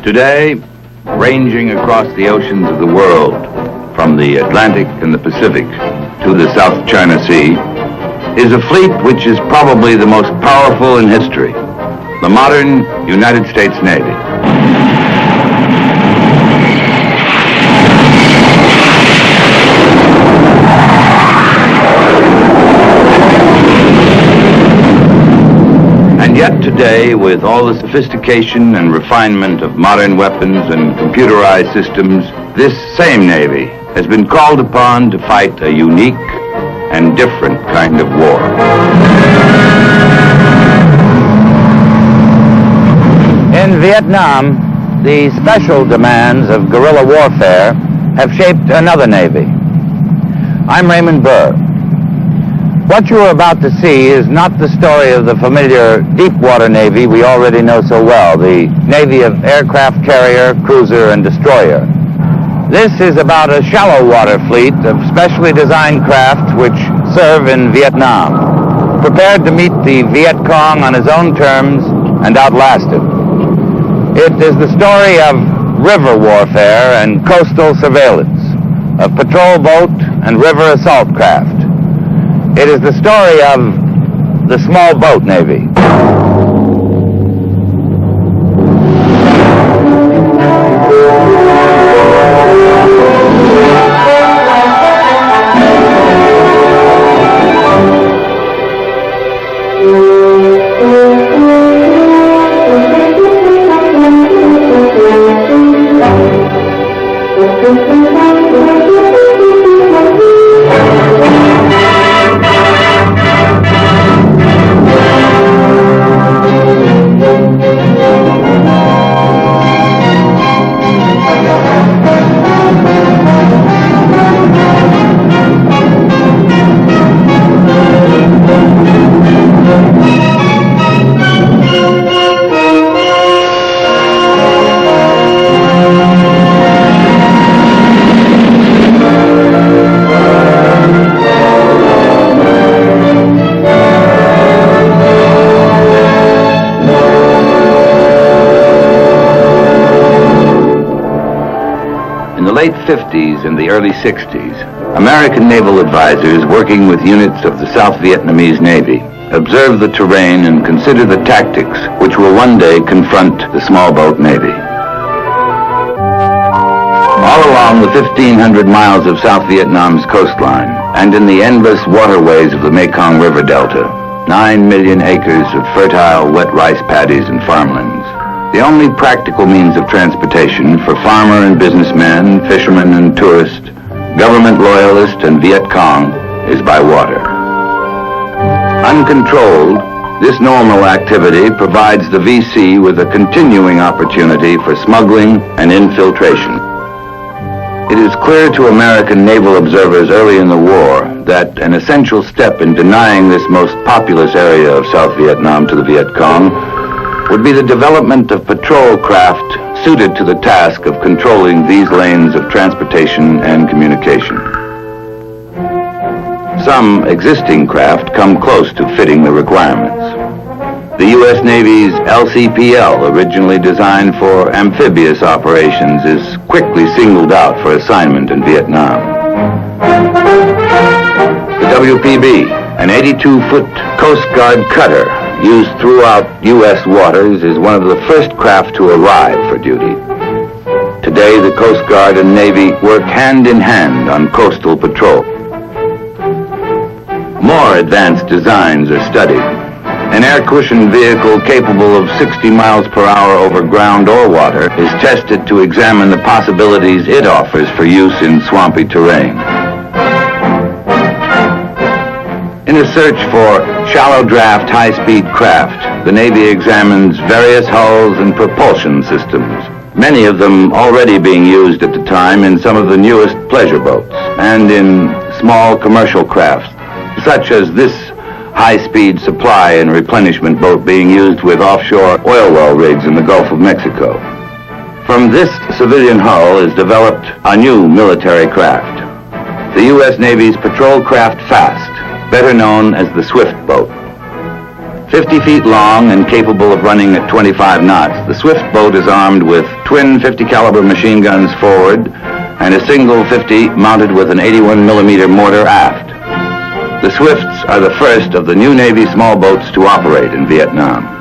Today, ranging across the oceans of the world, from the Atlantic and the Pacific to the South China Sea, is a fleet which is probably the most powerful in history, the modern United States Navy. And yet today, with all the sophistication and refinement of modern weapons and computerized systems, this same Navy has been called upon to fight a unique and different kind of war. In Vietnam, the special demands of guerrilla warfare have shaped another Navy. I'm Raymond Burr. What you are about to see is not the story of the familiar deep-water Navy we already know so well, the Navy of aircraft carrier, cruiser, and destroyer. This is about a shallow-water fleet of specially designed craft which serve in Vietnam, prepared to meet the Viet Cong on his own terms and outlast it. It is the story of river warfare and coastal surveillance, of patrol boat and river assault craft. It is the story of the small boat Navy. Late 50s and the early 60s, American naval advisors working with units of the South Vietnamese Navy observed the terrain and considered the tactics which will one day confront the small boat Navy. All along the 1,500 miles of South Vietnam's coastline and in the endless waterways of the Mekong River Delta, 9 million acres of fertile wet rice paddies and farmlands, the only practical means of transportation for farmer and businessman, fisherman and tourist, government loyalist and Viet Cong is by water. Uncontrolled, this normal activity provides the VC with a continuing opportunity for smuggling and infiltration. It is clear to American naval observers early in the war that an essential step in denying this most populous area of South Vietnam to the Viet Cong would be the development of patrol craft suited to the task of controlling these lanes of transportation and communication. Some existing craft come close to fitting the requirements. The U.S. Navy's LCPL, originally designed for amphibious operations, is quickly singled out for assignment in Vietnam. The WPB, an 82-foot Coast Guard cutter, used throughout U.S. waters, is one of the first craft to arrive for duty. Today, the Coast Guard and Navy work hand in hand on coastal patrol. More advanced designs are studied. An air-cushioned vehicle capable of 60 miles per hour over ground or water is tested to examine the possibilities it offers for use in swampy terrain. In a search for shallow draft, high-speed craft, the Navy examines various hulls and propulsion systems, many of them already being used at the time in some of the newest pleasure boats and in small commercial crafts, such as this high-speed supply and replenishment boat being used with offshore oil well rigs in the Gulf of Mexico. From this civilian hull is developed a new military craft, the U.S. Navy's Patrol Craft Fast, better known as the Swift boat. 50 feet long and capable of running at 25 knots, the Swift boat is armed with twin 50 caliber machine guns forward and a single 50 mounted with an 81 millimeter mortar aft. The Swifts are the first of the new Navy small boats to operate in Vietnam.